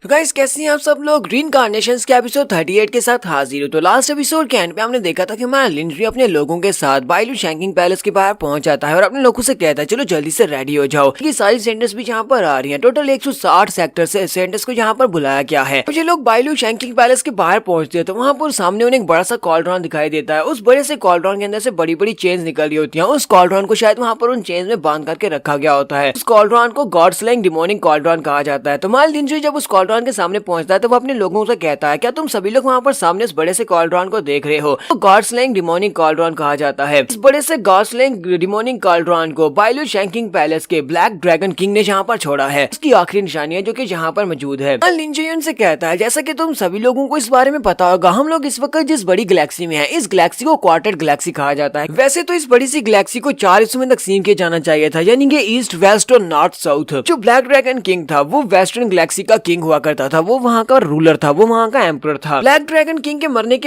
तो गाइस कैसे हैं आप सब लोग। रीइंकार्नेशंस के एपिसोड 38 के साथ हाजिर हो। तो लास्ट एपिसोड के एंड पे हमने देखा था कि हमारा लिंड्री अपने लोगों के साथ बाइलू शैंकिंग पैलेस के बाहर पहुंच जाता है और अपने लोगों से कहता है चलो जल्दी से रेडी हो जाओ। ये सारी सेंटर्स भी यहाँ पर आ रही हैं। टोटल 160 सेक्टर से सेंटर्स को यहाँ पर बुलाया गया है। मुझे लोग बाइलू शैंकिंग पैलेस के बाहर पहुंचते हैं तो वहाँ पर सामने उन्हें एक बड़ा सा कॉल्ड्रॉन दिखाई देता है। उस बड़े से कॉल्ड्रॉन के अंदर से बड़ी बड़ी चेन्स निकल रही होती है। उस कॉल्ड्रॉन को शायद वहाँ पर उन चेन्स में बांध करके रखा गया होता है। उस कॉल्ड्रॉन को गॉड स्लेइंग डिमोनिक कॉल्ड्रॉन कहा जाता है। तो हमारा लिंड्री जब उस कॉल्ड्रॉन के सामने पहुंचता है तो वो अपने लोगों से कहता है क्या तुम सभी लोग वहाँ पर सामने इस बड़े से कॉल्ड्रॉन को देख रहे हो। तो गॉड स्लेइंग डिमोनिक कॉल्ड्रॉन कहा जाता है। इस बड़े से गॉड स्लेइंग डिमोनिक कॉल्ड्रॉन को बाइलू शैंकिंग पैलेस के ब्लैक ड्रैगन किंग ने यहाँ पर छोड़ा है। उसकी आखिरी निशानी है जो कि यहाँ पर मौजूद है। लिंड्री उनसे कहता है जैसा कि तुम सभी लोगों को इस बारे में पता होगा हम लोग इस वक्त जिस बड़ी गैलेक्सी में है इस गैलेक्सी को क्वार्टर गैलेक्सी कहा जाता है। वैसे तो इस बड़ी सी गैलेक्सी को 4 हिस्सों में तकसीम किया जाना चाहिए था, यानी कि ईस्ट, वेस्ट और नॉर्थ साउथ। जो ब्लैक ड्रैगन किंग था वो वेस्टर्न गैलेक्सी का किंग हुआ करता था, वो वहाँ का रूलर था, वो वहाँ का एम्परर था। ब्लैक ड्रैगन किंग के मरने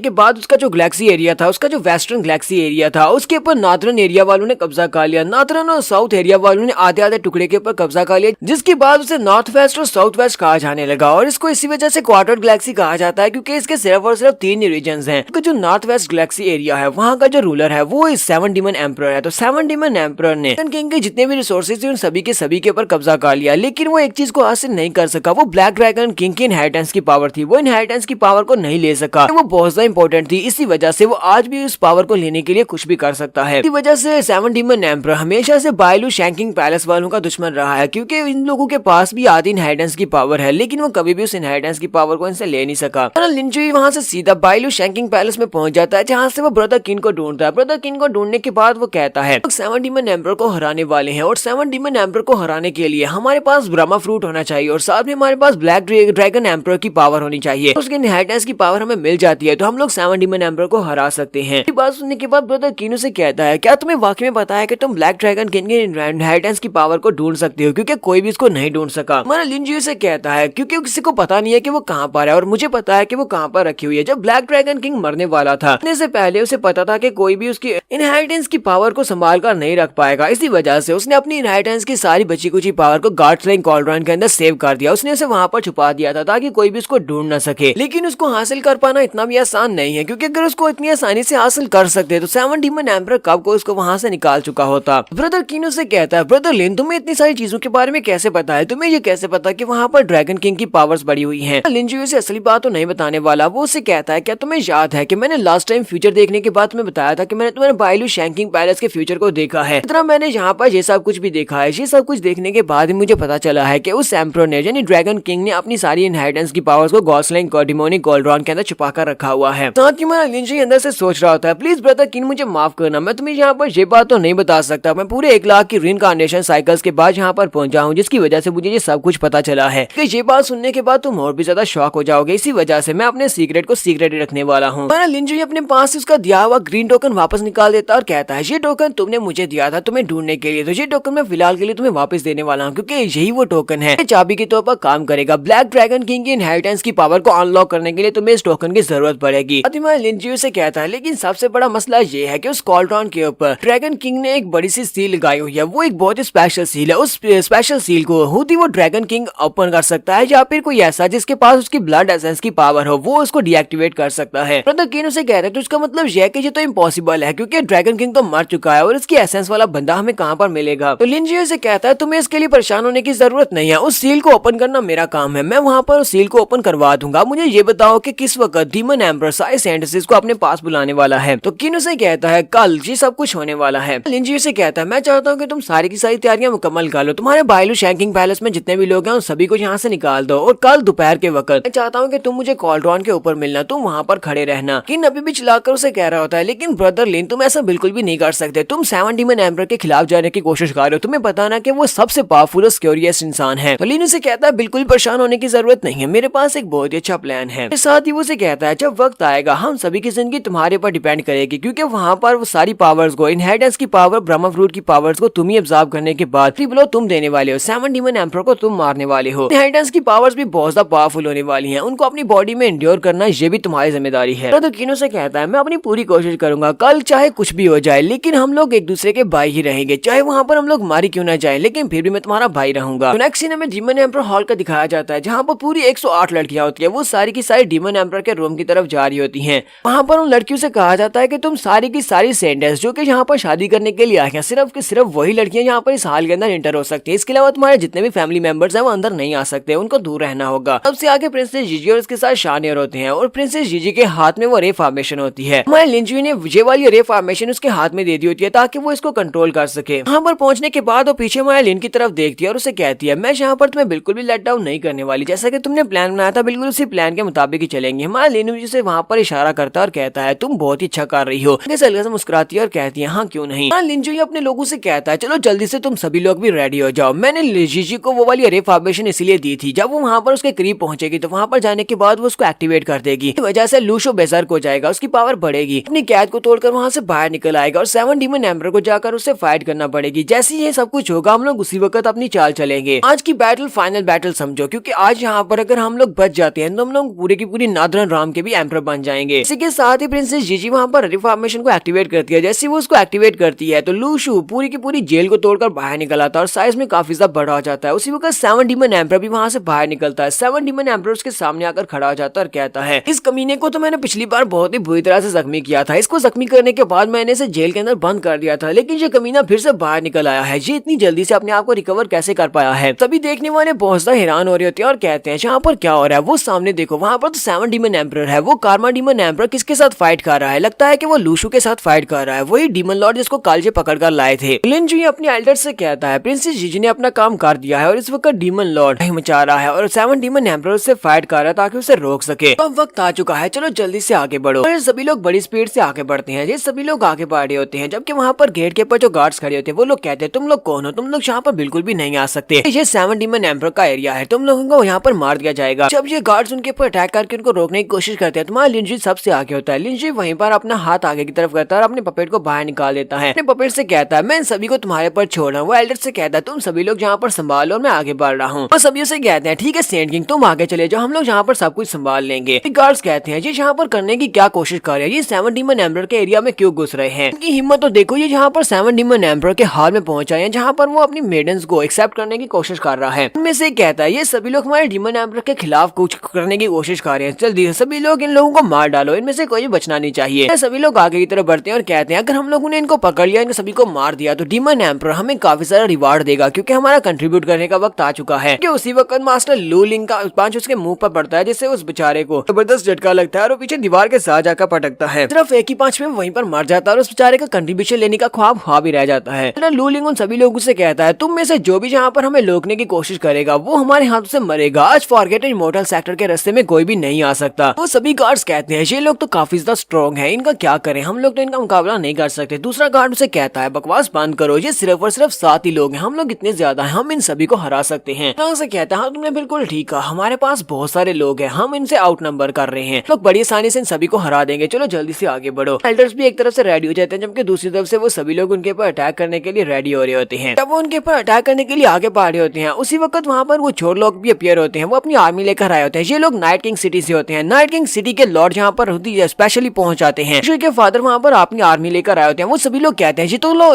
के बाद उसका जो गैलेक्सी एरिया था, उसका जो वेस्टर्न गैलेक्सी एरिया था, उसके ऊपर नॉर्दर्न एरिया वालों ने कब्जा कर लिया। नॉर्दर्न और साउथ एरिया वालों ने आधे आधे टुकड़े के ऊपर कब्जा कर लिया, जिसके बाद उसे नॉर्थ वेस्ट और साउथ वेस्ट कहा जाने लगा। और इसको इसी वजह से क्वार्टर गैलेक्सी कहा जाता है क्योंकि इसके सिर्फ और सिर्फ 3 रीजन है। जो नॉर्थ वेस्ट गैलेक्सी एरिया है वहाँ का जो रूलर है वो 7 डीमन एम्परर है। तो 7 डीमन एम्परर ने किंग के जितने भी रिसोर्सेज थे उन सभी के ऊपर कब्जा कर लिया, लेकिन वो एक चीज को हासिल नहीं कर सका। वो ब्लैक ड्रैगन किंग की इनहेरिटेंस की पावर थी, वो इनहेरिटेंस की पावर को नहीं ले सका। वो बहुत ज्यादा इंपॉर्टेंट थी, इसी वजह से वो आज भी उस पावर को लेने के लिए कुछ भी कर सकता है। इसी वजह से 7 डीमन एम्परर हमेशा से बाइलू शैंकिंग पैलेस वालों का दुश्मन रहा है, क्योंकि इन लोगों के पास भी आधी इनहेरिटेंस की पावर है, लेकिन वो कभी भी उस इनहेरिटेंस की पावर को इनसे ले नहीं सका। लिंड्री वहाँ से सीधा बाइलू शैंकिंग पैलेस में पहुंच जाता है, जहाँ से वो ब्रदर किन को ढूंढता है। ब्रदर किन को ढूंढने के बाद वो कहता है 7 डीमन एम्परर को हराने वाले हैं और 7 डीमन एम्परर को हराने के लिए हमारे पास ब्रह्मा फ्रूट होना चाहिए और साथ में हमारे पास ब्लैक ड्रैगन एम्परर की पावर होनी चाहिए। उसके इनहेरिटेंस की पावर हमें मिल जाती है तो हम लोग 7 डीमन एम्परर को हरा सकते हैं। ये बात सुनने के बाद ब्रदर किन से कहता है क्या तुम्हें वाकई में पता है कि तुम ब्लैक ड्रैगन किंग के इनहेरिटेंस की पावर को ढूंढ सकते हो, क्योंकि कोई भी इसको नहीं ढूंढ सका। हमारा लिंड्री से कहता है क्योंकि किसी को पता नहीं है कि वो कहाँ पर है और मुझे पता है कि वो कहाँ पर रखी हुई है। जब ब्लैक ड्रैगन किंग मरने वाला था से पहले उसे पता था कि कोई भी उसकी इनहेरिटेंस की पावर को संभाल कर नहीं रख पाएगा, इसी वजह से उसने अपनी इनहेरिटेंस की सारी बची कुची पावर को गॉड स्लेइंग कॉल्ड्रॉन के अंदर सेव कर दिया। उसने उसे वहाँ पर छुपा दिया था ताकि कोई भी उसको ढूंढ न सके। लेकिन उसको हासिल कर पाना इतना भी आसान नहीं है, क्योंकि अगर उसको इतनी आसानी से हासिल कर सकते तो 7 डीमन एम्परर कब को उसको वहाँ से निकाल चुका होता। ब्रदर किनो से कहता है ब्रदर लिन तुम्हें इतनी सारी चीजों के बारे में कैसे पता है, तुम्हें ये कैसे पता कि वहाँ पर ड्रैगन किंग की पावर्स बढ़ी हुई हैं। लिंड्री उसे असली बात तो नहीं बताने वाला। वो उसे कहता है क्या तुम्हें याद है कि मैंने लास्ट टाइम फ्यूचर देखने के बाद तुम्हें बताया था कि मैंने तुम्हारे बाइलू शैंकिंग पैलेस के फ्यूचर को देखा है। इतना मैंने यहाँ पर ये सब कुछ भी देखा है। ये सब कुछ देखने के बाद ही मुझे पता चला है कि उस एम्परर ने यानी ड्रैगन किंग ने अपनी सारी इनहेरिटेंस की पावर्स को गॉड स्लेइंग डिमोनिक कॉल्ड्रॉन के अंदर छुपा कर रखा हुआ है। साथ ही हमारा लिंड्री अंदर से सोच रहा होता है प्लीज ब्रदर किन मुझे माफ करना, मैं तुम्हें यहाँ पर ये बात तो नहीं बता सकता। मैं पूरे 1 लाख की रीइंकार्नेशन साइकिल्स के बाद यहाँ पर पहुंचा हूँ, जिसकी वजह से मुझे ये सब कुछ पता चला है कि ये बात सुनने के बाद तुम और भी ज्यादा शॉक हो जाओगे। इसी वजह से मैं अपने सीक्रेट को सीक्रेट ही रखने वाला हूँ। हमारा लिंड्री अपने पास उसका दिया हुआ ग्रीन टोकन वापस निकाल देता और कहता है ये टोकन तुमने मुझे दिया था तुम्हें ढूंढने के लिए, तो ये टोकन मैं फिलहाल के लिए तुम्हें वापस देने वाला हूँ, क्योंकि यही वो टोकन है चाबी के तौर पर काम करेगा। ब्लैक ड्रैगन किंग की इनहेरिटेंस की पावर को अनलॉक करने के लिए तुम्हें इस टोकन की जरूरत पड़ेगी। लिंड्री से कहता है लेकिन सबसे बड़ा मसला ये है कि उस कॉल्ड्रॉन के ऊपर ड्रैगन किंग ने एक बड़ी सी सील लगाई हुई है। वो एक बहुत ही स्पेशल सील है। उस स्पेशल सील को खुद ही वो ड्रैगन किंग ओपन कर सकता है या फिर कोई ऐसा जिसके पास उसकी ब्लड एसेंस की पावर हो वो उसको डीएक्टिवेट कर सकता है। ब्रदर किन उसे कहता है तो उसका मतलब यह है कि ये तो इम्पॉसिबल है, क्योंकि ड्रैगन किंग तो मर चुका है और इसकी एसेंस वाला बंदा हमें कहाँ पर मिलेगा। तो लिंड्री से कहता है तुम्हें इसके लिए परेशान होने की जरूरत नहीं है, उस सील को ओपन करना मेरा काम है, मैं वहाँ पर उस सील को ओपन करवा दूंगा। मुझे ये बताओ कि किस वक्त डीमन एम्परर सारे सेंटर्स को अपने पास बुलाने वाला है। तो किन उसे कहता है कल ये सब कुछ होने वाला है। लिंड्री से कहता है मैं चाहता हूँ कि तुम सारी की सारी तैयारियां मुकम्मल कर लो, तुम्हारे बाइलू शैंकिंग पैलेस में जितने भी लोग हैं उन सभी को यहाँ से निकाल दो और कल दोपहर के वक्त मैं चाहता हूँ कि तुम मुझे कॉल्ड्रॉन के ऊपर मिलना, तुम वहाँ पर खड़े रहना। किन अभी भी चिल्लाकर उसे कह रहा होता है लेकिन ब्रदर लिन तुम ऐसा बिल्कुल भी नहीं कर सकते, तुम 7 डीमन एम्परर के खिलाफ जाने की कोशिश कर रहे हो, तुम्हें पता ना कि वो सबसे पावरफुल और स्क्योरियस इंसान है। तो लिन उसे कहता है बिल्कुल परेशान होने की जरूरत नहीं है, मेरे पास एक बहुत ही अच्छा प्लान है। साथ ही वो उसे कहता है जब वक्त आएगा हम सभी की जिंदगी तुम्हारे पर डिपेंड करेगी, क्योंकि वहाँ पर वो सारी पावर्स को इनहेरिटेंस की पावर ब्रह्मा फ्रूट की पावर्स को तुम ही अब्सॉर्ब करने के बाद बोलो तुम देने वाले हो, 7 डीमन एम्परर को तुम मारने वाले हो। इनहेरिटेंस की पावर्स भी बहुत ज्यादा पावरफुल होने वाली हैं, उनको अपनी बॉडी में एंड्योर करना ये भी तुम्हारी जिम्मेदारी है। तो किनो से कहता है मैं अपनी पूरी कोशिश करूंगा, कल चाहे कुछ भी हो जाए लेकिन हम लोग एक दूसरे के भाई ही रहेंगे, चाहे वहाँ पर हम लोग मारी क्यों ना जाए लेकिन फिर भी मैं तुम्हारा भाई रहूंगा। तो नेक्स्ट सीन में डीमन एम्पर हॉल का दिखाया जाता है, जहाँ पर पूरी 108 लड़कियां होती है। वो सारी की सारी डीमन एम्पर के रूम की तरफ जा रही होती हैं। वहाँ पर उन लड़कियों से कहा जाता है कि तुम सारी की सारी सेंडेंस जो कि यहाँ पर शादी करने के लिए आई हैं, सिर्फ की सिर्फ वही लड़कियां यहाँ पर इस हाल के अंदर इंटर हो सकती है। इसके अलावा तुम्हारे जितने भी फैमिली मेंबर्स हैं वो अंदर नहीं आ सकते, उनको दूर रहना होगा। सबसे आगे प्रिंसेस जीजी और उसके साथ शानियर होते हैं और प्रिंसेस जीजी के हाथ में वो रे फॉर्मेशन होती है। हमारे लिंजुई ने ये वाली रे फॉर्मेशन उसके हाथ में दे दी होती है ताकि वो इसको कंट्रोल कर सके। वहाँ पर पहुंचने के बाद वो पीछे हमारे लिन की तरफ देखती है और उसे कहती है, मैं यहाँ पर तुम्हें बिल्कुल भी लेट डाउन नहीं करने वाली, जैसा कि तुमने प्लान बनाया था बिल्कुल उसी प्लान के मुताबिक ही चलेंगे। हमारा लिन जिसे वहाँ पर इशारा करता है और कहता है, तुम बहुत ही अच्छा कर रही हो। हल्का सा मुस्कुराती है और कहती है, हाँ क्यों नहीं। लिंजुई अपने लोगों से कहता है, चलो जल्दी से तुम सभी लोग भी रेडी हो जाओ। मैंने जीजी को वो वाली रे फॉर्मेशन इसलिए दी थी, जब वो वहाँ पर उसके करीब पहुंचेगी तो वहाँ पर जाने के बाद वो उसको एक्टिवेट कर देगी। इस वजह से लूशो बेजर्क हो जाएगा, उसकी पावर बढ़ेगी, अपनी कैद को तोड़कर वहाँ से बाहर निकल आएगा और 7 डीमन एम्पर को जाकर उससे फाइट करना पड़ेगी। जैसे ये सब कुछ होगा हम लोग उसी वक्त अपनी चाल चलेंगे। आज की बैटल फाइनल बैटल समझो, क्योंकि आज यहाँ पर अगर हम लोग बच जाते हैं तो हम लोग पूरे की पूरी नादरन राम के भी एम्पर बन जाएंगे। इसी के साथ ही प्रिंसेस जीजी वहाँ पर रे फॉर्मेशन को एक्टिवेट करती है। जैसे वो उसको एक्टिवेट करती है तो लूशु पूरी की पूरी जेल को तोड़कर बाहर निकल आता है और साइज में काफी ज्यादा बड़ा हो जाता है। उसी वक्त 7 डीमन एम्पर भी वहाँ से बाहर निकलता है। 7 डीमन एम्पर उसके सामने आकर खड़ा हो जाता है और कहता है, इस कमीने को तो मैंने पिछली बार बहुत ही बुरी तरह से जख्मी किया था। इसको जख्मी करने के बाद मैंने इसे जेल के अंदर बंद कर दिया था, लेकिन ये कमीना फिर से बाहर निकल आया है। ये इतनी जल्दी से अपने आप को रिकवर कैसे कर पाया है। सभी देखने वाले बहुत ज्यादा हैरान हो रहे होते हैं और कहते हैं, यहाँ पर क्या हो रहा है। वो सामने देखो, वहाँ पर तो 7 डीमन एम्पर है। वो कार्मा डीमन एम्पर किसके साथ फाइट कर रहा है? लगता है कि वो लूशु के साथ फाइट कर रहा है, वही डीमन लॉर्ड जिसको कालजे पकड़ कर लाए थे। लिंजुई अपने एल्डर से कहता है, प्रिंसेस जीजी ने अपना काम कर दिया है और इस वक्त डीमन लॉर्ड मचा रहा है और 7 डीमन एम्पर उससे फाइट कर रहा है ताकि उसे रोक सके। अब वक्त आ चुका है, चलो जल्दी से आगे बढ़ो। और सभी लोग बड़ी स्पीड से आगे बढ़ते हैं। ये सभी लोग आगे बढ़ रहे होते हैं, जबकि वहाँ पर गेट के ऊपर जो गार्ड्स खड़े होते हैं वो लोग कहते हैं, तुम लोग कौन हो? तुम लोग यहाँ पर बिल्कुल भी नहीं आ सकते, ये 7 डीमन एम्पर का एरिया है, तुम लोगों को यहाँ पर मार दिया जाएगा। जब ये गार्ड्स उनके ऊपर अटैक करके उनको रोकने की कोशिश करते हैं, तुम्हारा लिंजुई सबसे आगे होता है। लिंजुई वहीं पर अपना हाथ आगे की तरफ करता है और अपने पपेट को बाहर निकाल देता है। अपने पपेट से कहता है, मैं इन सभी को तुम्हारे पर छोड़ रहा हूँ। वो एल्डर से कहता है, तुम सभी लोग यहाँ पर संभालो और मैं आगे बढ़ रहा हूँ। और सभी से कहते हैं, ठीक है सेंट किंग तुम आगे चले जाओ, हम लोग यहाँ पर सब कुछ संभाल लेंगे। गार्ड्स कहते हैं, ये यहाँ पर करने की क्या कोशिश कर रहे हैं? ये 7 डीमन एम्पर के एरिया में क्यों घुस रहे हैं? इनकी हिम्मत तो देखो, ये यहाँ पर 7 डीमन एम्पर के हाल में पहुंच आए हैं, जहाँ पर वो अपनी मेडन्स को एक्सेप्ट करने की कोशिश कर रहा है। उनमें से कहता है, ये सभी लोग हमारे डीमन एम्पर के खिलाफ कुछ करने की कोशिश कर रहे हैं, जल्दी सभी लोग इन लोगों को मार डालो, इनमें से कोई बचना नहीं चाहिए। सभी लोग आगे की तरफ बढ़ते हैं और कहते हैं, अगर हम लोगों ने इनको पकड़ लिया, इनको सभी को मार दिया तो डीमन एम्पर हमें काफी सारा रिवार्ड देगा, क्योंकि हमारा कंट्रीब्यूट करने का वक्त आ चुका है। कि उसी वक्त मास्टर लू लिंग का पंच उसके मुंह पर पड़ता है, जिससे उस बेचारे को जबरदस्त झटका लगता है और वो पीछे दीवार के साथ जाकर पटकता है। सिर्फ एक ही पंच में वहीं पर मर जाता है और उस बेचारे का कंट्रीब्यूशन लेने का ख्वाब ही रह जाता है। लू लिंग उन सभी लोगों से कहता है, तुम में से जो भी यहाँ पर हमें रोकने की कोशिश करेगा वो हमारे हाथों से मरेगा। आज फॉरगेटेड इमोर्टल सेक्टर के रास्ते में कोई भी नहीं आ सकता। वो सभी गार्ड्स कहते हैं, ये लोग तो काफी ज्यादा स्ट्रॉन्ग है, इनका क्या करें, हम लोग तो इनका मुकाबला नहीं कर सकते। दूसरा गार्ड उसे कहता है, बकवास बंद करो, ये सिर्फ और सिर्फ 7 ही लोग हैं, हम लोग इतने ज्यादा हैं, हम इन सभी को हरा सकते हैं। से कहता है, हाँ तुमने बिल्कुल ठीक कहा, हमारे पास बहुत सारे लोग हैं, हम इनसे आउट नंबर कर रहे हैं, लोग बड़ी आसानी से इन सभी को हरा देंगे, चलो जल्दी से आगे बढ़ो। एल्डर्स भी एक तरफ से रेडी हो जाते हैं, जबकि दूसरी तरफ से वो सभी लोग उनके ऊपर अटैक करने के लिए रेडी हो रहे होते हैं। जब वो उनके ऊपर अटैक करने के लिए आगे बढ़ रहे होते हैं, उसी वक्त वहाँ पर वो छोर लोग भी अपीयर होते हैं, वो अपनी आर्मी लेकर आए होते हैं। ये लोग नाइट किंग सिटी से होते हैं। नाइट किंग सिटी के लॉर्ड जहाँ पर होती है स्पेशली पहुंच जाते हैं। के फादर वहाँ पर अपनी आर्मी लेकर आए होते हैं। वो सभी लोग कहते हैं,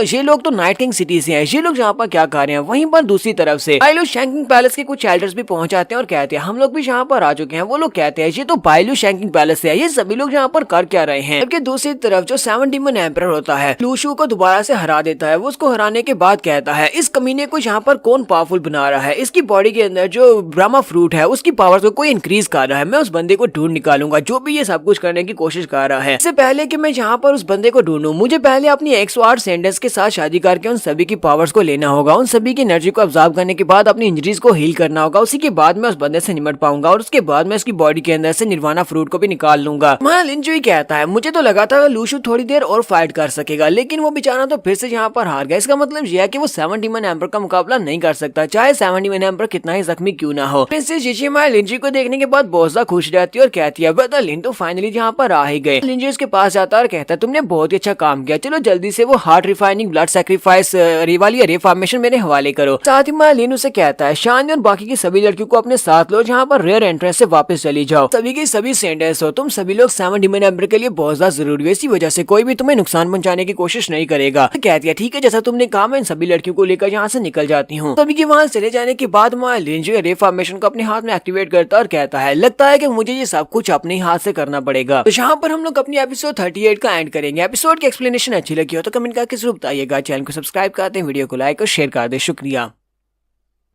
ये लोग तो नाइट किंग सिटी से हैं, ये लोग यहाँ पर क्या कर रहे हैं। वहीं पर दूसरी तरफ से बाइलू शैंकिंग पैलेस के कुछ एल्डर्स भी पहुंच जाते हैं और कहते हैं, हम लोग भी यहाँ पर आ चुके हैं। वो लोग कहते हैं, ये तो बाइलू शैंकिंग पैलेस है, ये सभी लोग यहाँ पर कर क्या रहे हैं। जबकि दूसरी तरफ जो 7 डीमन एम्पर होता है, लूशु को दोबारा से हरा देता है। वो उसको हराने के बाद कहता है, इस कमीने को यहाँ पर कौन पावरफुल बना रहा है, इसकी बॉडी के अंदर जो ब्रह्मा फ्रूट है उसकी पावर को कोई इंक्रीज कर रहा है, मैं उस बंदे को ढूंढ निकालूंगा जो भी ये सब कुछ करने की कोशिश कर रहा है। इससे पहले कि मैं यहाँ पर उस बंदे को ढूंढूं, मुझे पहले अपनी 108 सेंडेंस के साथ शादी करके उन सभी की पावर्स को लेना होगा, उन सभी की एनर्जी को अब्सॉर्ब करने के बाद अपनी इंजरीज को हील करना होगा। उसी के बाद मैं उस बंदे से निपट पाऊंगा और उसके बाद मैं उसकी बॉडी के अंदर से निर्वाणा फ्रूट को भी निकाल लूंगा। लिंजुई कहता है, मुझे तो लगा था लूशु थोड़ी देर और फाइट कर सकेगा, लेकिन वो बेचारा तो फिर से यहाँ पर हार गया। इसका मतलब यह है कि वो 7 डीमन एम्पर का मुकाबला नहीं कर सकता, चाहे 7 डीमन एम्पर कितना ही जख्मी क्यों ना हो। प्रिंसेस जीजी लिंजुई को देखने के बाद बहुत ज्यादा खुश रहती है और कहती है, ब्रदर लिन तो फाइनली यहाँ पर आ ही गए। लिंजुई उसके पास जाता है और कहता है, तुमने बहुत ही अच्छा काम किया, चलो जल्दी से वो हार्ट रिफाइनिंग ब्लड सैक्रिफाइस वाली रिफॉर्मेशन मेरे हवाले करो। साथ ही लिन उसे कहता है, शान और बाकी की सभी लड़कियों को अपने साथ लो, जहाँ पर रेयर एंट्रेंस से वापस चली जाओ, सभी की सभी सेंडेंस हो, तुम सभी लोग 7 डीमन एम्पर के लिए बहुत ज्यादा जरूरी है, इसी वजह से कोई भी तुम्हें नुकसान पहुंचाने की कोशिश नहीं करेगा। कहती है, ठीक है जैसा तुमने कहा, मैं इन सभी लड़कियों को लेकर यहाँ से निकल जाती हूँ। सभी के वहाँ चले जाने जाने के बाद हमारा लिंजू रे फॉर्मेशन को अपने हाथ में एक्टिवेट करता और कहता है लगता है कि मुझे ये सब कुछ अपने ही हाथ से करना पड़ेगा। तो यहाँ पर हम लोग अपनी एपिसोड 38 का एंड करेंगे। एपिसोड की एक्सप्लेनेशन अच्छी लगी हो तो कमेंट करके जरूर बताइएगा। चैनल को सब्सक्राइब करते हैं, वीडियो को लाइक और शेयर कर दे। शुक्रिया।